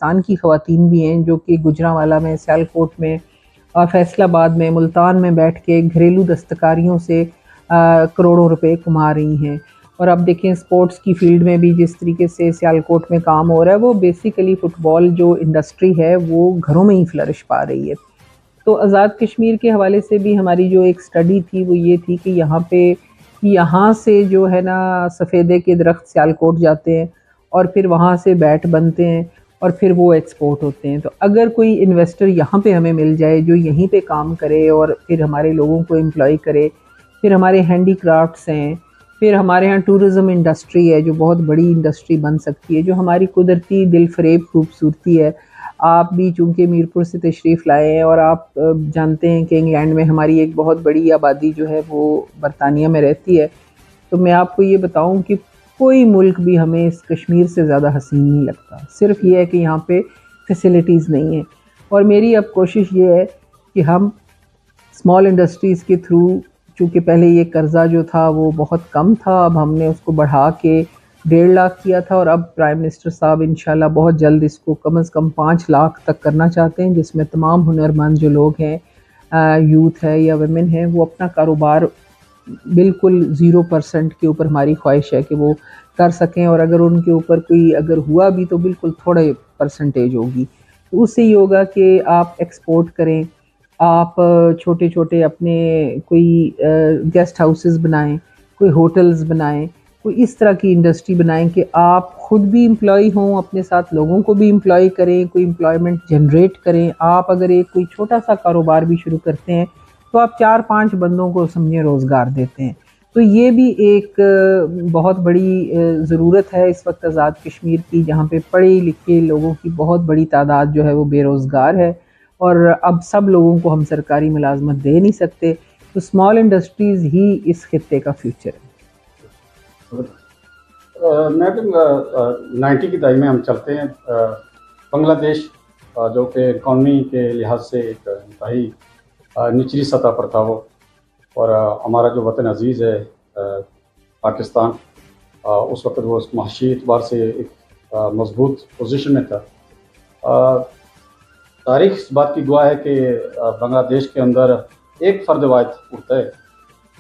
पाकिस्तान की ख़वातीन भी हैं जो कि गुजरांवाला में, सियालकोट में और फैसलाबाद में, मुल्तान में बैठ के घरेलू दस्तकारियों से करोड़ों रुपए कमा रही हैं। और अब देखें स्पोर्ट्स की फील्ड में भी जिस तरीके से सियालकोट में काम हो रहा है, वो बेसिकली फ़ुटबॉल जो इंडस्ट्री है वो घरों में ही फ्लरिश पा रही है। तो आज़ाद कश्मीर के हवाले से भी हमारी जो एक स्टडी थी वो ये थी कि यहाँ से जो है ना सफ़ेदे के दरख्त सियालकोट जाते हैं और फिर वहाँ से बैट बनते हैं और फिर वो एक्सपोर्ट होते हैं। तो अगर कोई इन्वेस्टर यहाँ पे हमें मिल जाए जो यहीं पे काम करे और फिर हमारे लोगों को एम्प्लॉय करे, फिर हमारे हैंडीक्राफ्ट्स हैं, फिर हमारे यहाँ टूरिज़म इंडस्ट्री है जो बहुत बड़ी इंडस्ट्री बन सकती है, जो हमारी कुदरती दिलफरेब खूबसूरती है। आप भी चूँकि मीरपुर से तशरीफ़ लाए हैं और आप जानते हैं कि इंग्लैंड में हमारी एक बहुत बड़ी आबादी जो है वो बरतानिया में रहती है। तो मैं आपको ये बताऊँ कि कोई मुल्क भी हमें इस कश्मीर से ज़्यादा हसीन नहीं लगता। सिर्फ़ ये है कि यहाँ पे फैसिलिटीज़ नहीं हैं। और मेरी अब कोशिश ये है कि हम स्मॉल इंडस्ट्रीज़ के थ्रू, चूँकि पहले ये कर्ज़ा जो था वो बहुत कम था, अब हमने उसको बढ़ा के 1.5 लाख किया था और अब प्राइम मिनिस्टर साहब इंशाल्लाह बहुत जल्द इसको कम से कम 5 लाख तक करना चाहते हैं, जिसमें तमाम हुनरमंद जो लोग हैं, यूथ है या वुमेन हैं, वो अपना कारोबार बिल्कुल 0% के ऊपर हमारी ख्वाहिश है कि वो कर सकें। और अगर उनके ऊपर कोई अगर हुआ भी तो बिल्कुल थोड़े परसेंटेज होगी। तो उससे ये होगा कि आप एक्सपोर्ट करें, आप छोटे-छोटे अपने कोई गेस्ट हाउसेस बनाएँ, कोई होटल्स बनाएँ, कोई इस तरह की इंडस्ट्री बनाएँ कि आप खुद भी एम्प्लॉय हों, अपने साथ लोगों को भी एम्प्लॉय करें, कोई एम्प्लॉयमेंट जनरेट करें। आप अगर एक कोई छोटा-सा कारोबार भी शुरू करते हैं तो आप 4-5 बंदों को समझे रोज़गार देते हैं। तो ये भी एक बहुत बड़ी ज़रूरत है इस वक्त आज़ाद कश्मीर की, जहाँ पे पढ़े लिखे लोगों की बहुत बड़ी तादाद जो है वो बेरोज़गार है और अब सब लोगों को हम सरकारी मुलाजमत दे नहीं सकते। तो स्मॉल इंडस्ट्रीज़ ही इस खित्ते का फ्यूचर है। मैं भी 90 की दहाई में हम चलते हैं। बांग्लादेश जो कि इकॉनमी के लिहाज से एक इंतहाई निचली सतह पर था वो, और हमारा जो वतन अज़ीज़ है पाकिस्तान, उस वक्त वो माशी एतबार से एक मजबूत पोजीशन में था। तारीख़ इस बात की गवाह है कि बांग्लादेश के अंदर एक फ़र्द वाहिद उठता है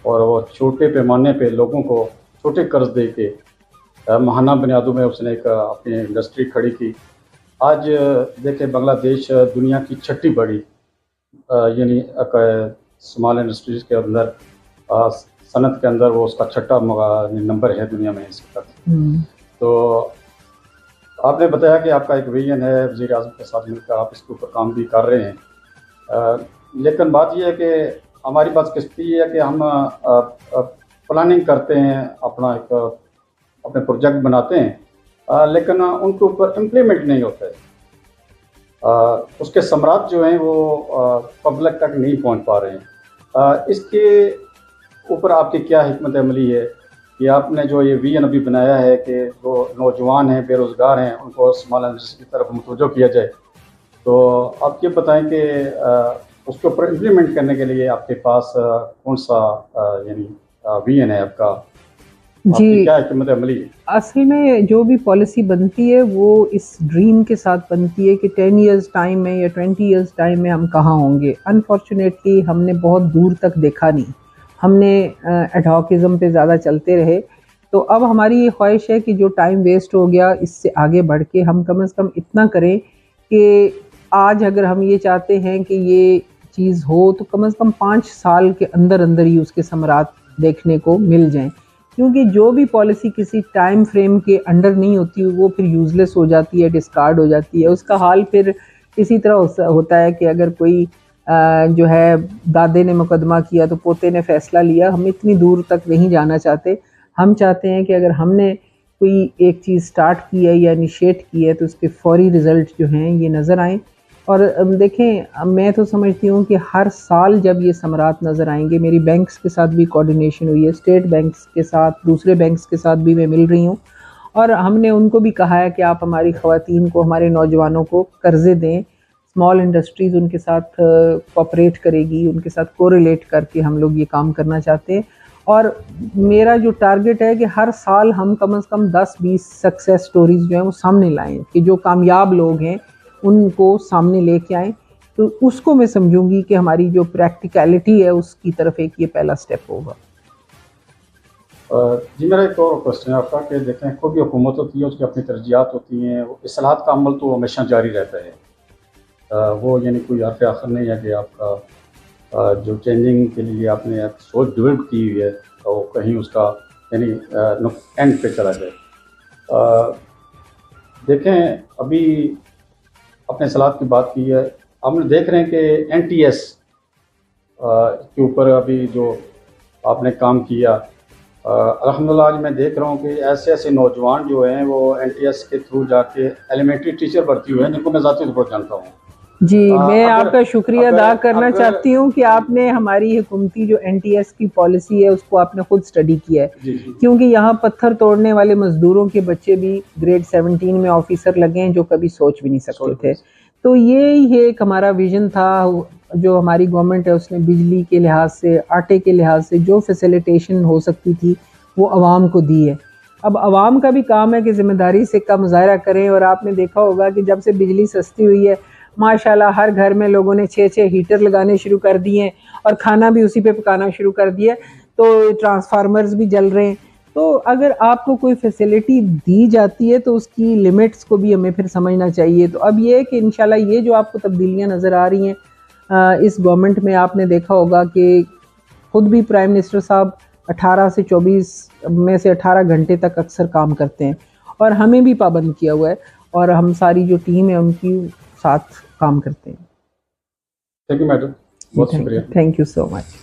और वो छोटे पैमाने पे लोगों को छोटे कर्ज दे के महाना बुनियादों में उसने एक अपनी इंडस्ट्री खड़ी की। आज देखें बांग्लादेश दुनिया की छठी बड़ी यानी स्मॉल इंडस्ट्रीज़ के अंदर सनत के अंदर वो उसका छठा नंबर है दुनिया में इस वक्त। तो आपने बताया कि आपका एक विजन है, वज़ीर आज़म के साथ मिलकर आप इसके ऊपर काम भी कर रहे हैं, लेकिन बात यह है कि हमारी बात किस्ती है कि हम प्लानिंग करते हैं, अपने प्रोजेक्ट बनाते हैं, लेकिन उनके ऊपर इम्प्लीमेंट नहीं होता है। उसके समरात जो हैं वो पब्लिक तक नहीं पहुंच पा रहे हैं। इसके ऊपर आपकी क्या हिकमत अमली है कि आपने जो ये विजन अभी बनाया है कि जो नौजवान हैं, बेरोज़गार हैं, उनको स्मॉल इंडस्ट्री की तरफ मुतवज्जो किया जाए, तो आप ये बताएं कि उसके ऊपर इम्प्लीमेंट करने के लिए आपके पास कौन सा यानी विजन है आपका, जी, क्या हिकमत अमली है? असल में जो भी पॉलिसी बनती है वो इस ड्रीम के साथ बनती है कि 10 इयर्स टाइम में या 20 इयर्स टाइम में हम कहाँ होंगे। अनफॉर्चुनेटली हमने बहुत दूर तक देखा नहीं, हमने एडहॉकिज़म पे ज़्यादा चलते रहे। तो अब हमारी ये ख्वाहिश है कि जो टाइम वेस्ट हो गया इससे आगे बढ़ के हम कम से कम इतना करें कि आज अगर हम ये चाहते हैं कि ये चीज़ हो तो कम से कम 5 साल के अंदर अंदर ही उसके समरात देखने को मिल जाएं। क्योंकि जो भी पॉलिसी किसी टाइम फ्रेम के अंडर नहीं होती वो फिर यूज़लेस हो जाती है, डिस्कार्ड हो जाती है। उसका हाल फिर इसी तरह होता है कि अगर कोई जो है दादे ने मुकदमा किया तो पोते ने फ़ैसला लिया। हम इतनी दूर तक नहीं जाना चाहते। हम चाहते हैं कि अगर हमने कोई एक चीज़ स्टार्ट की है या इनिशिएट की है तो उसके फ़ौरी रिज़ल्ट जो हैं ये नज़र आएँ। और देखें, मैं तो समझती हूँ कि हर साल जब ये समरात नज़र आएंगे, मेरी बैंक्स के साथ भी कोऑर्डिनेशन हुई है, स्टेट बैंक्स के साथ, दूसरे बैंक्स के साथ भी मैं मिल रही हूँ और हमने उनको भी कहा है कि आप हमारी ख़वातीन को, हमारे नौजवानों को कर्ज़े दें। स्मॉल इंडस्ट्रीज़ उनके साथ कोऑपरेट करेगी, उनके साथ कोरिलेट करके हम लोग ये काम करना चाहते हैं। और मेरा जो टारगेट है कि हर साल हम कम से कम 10-20 सक्सेस स्टोरीज़ जो हैं वो सामने लाएँ कि जो कामयाब लोग हैं उनको सामने लेके आएँ, तो उसको मैं समझूंगी कि हमारी जो प्रैक्टिकलिटी है उसकी तरफ एक ये पहला स्टेप होगा। जी, मेरा एक और क्वेश्चन है आपका कि देखें, कोई भी हुकूमत होती है, उसकी अपनी तरजीहात होती हैं, इस्लाहात का अमल तो हमेशा जारी रहता है। वो यानी कोई हर्फ़ आखिर नहीं है कि आपका जो चेंजिंग के लिए आपने एक सोच डेवलप की हुई है, तो कहीं उसका यानी एंड पे चला जाए। देखें, अभी आपने इस्लाहात की बात की है, हम देख रहे हैं कि एनटीएस के ऊपर अभी जो आपने काम किया, अल्हम्दुलिल्लाह आज मैं देख रहा हूँ कि ऐसे-ऐसे नौजवान जो हैं वो एनटीएस के थ्रू जाके एलिमेंट्री टीचर भर्ती हुए हैं, जिनको मैं ज़ाती तौर पर जानता हूँ। जी, मैं अगर आपका शुक्रिया अगर अदा करना अगर चाहती हूँ कि आपने हमारी हुकूमती जो एनटीएस की पॉलिसी है उसको आपने खुद स्टडी किया है। जी, जी। क्योंकि यहाँ पत्थर तोड़ने वाले मज़दूरों के बच्चे भी ग्रेड 17 में ऑफ़िसर लगे हैं, जो कभी सोच भी नहीं सकते थे। तो ये एक हमारा विज़न था, जो हमारी गवर्नमेंट है उसने बिजली के लिहाज से, आटे के लिहाज से जो फैसिलिटेशन हो सकती थी वो अवाम को दी है। अब अवाम का भी काम है कि ज़िम्मेदारी से का मुज़ाहरा करें, और आपने देखा होगा कि जब से बिजली सस्ती हुई है, माशाल्लाह हर घर में लोगों ने 6-6 हीटर लगाने शुरू कर दिए हैं और खाना भी उसी पे पकाना शुरू कर दिया है, तो ट्रांसफार्मर्स भी जल रहे हैं। तो अगर आपको कोई फैसिलिटी दी जाती है तो उसकी लिमिट्स को भी हमें फिर समझना चाहिए। तो अब ये है कि इंशाल्लाह ये जो आपको तब्दीलियाँ नज़र आ रही हैं इस गवर्नमेंट में, आपने देखा होगा कि खुद भी प्राइम मिनिस्टर साहब 18 से 24 में से 18 घंटे तक अक्सर काम करते हैं, और हमें भी पाबंद किया हुआ है, और हम सारी जो टीम है उनकी साथ काम करते हैं। थैंक यू मैडम, बहुत शुक्रिया। Thank you so much.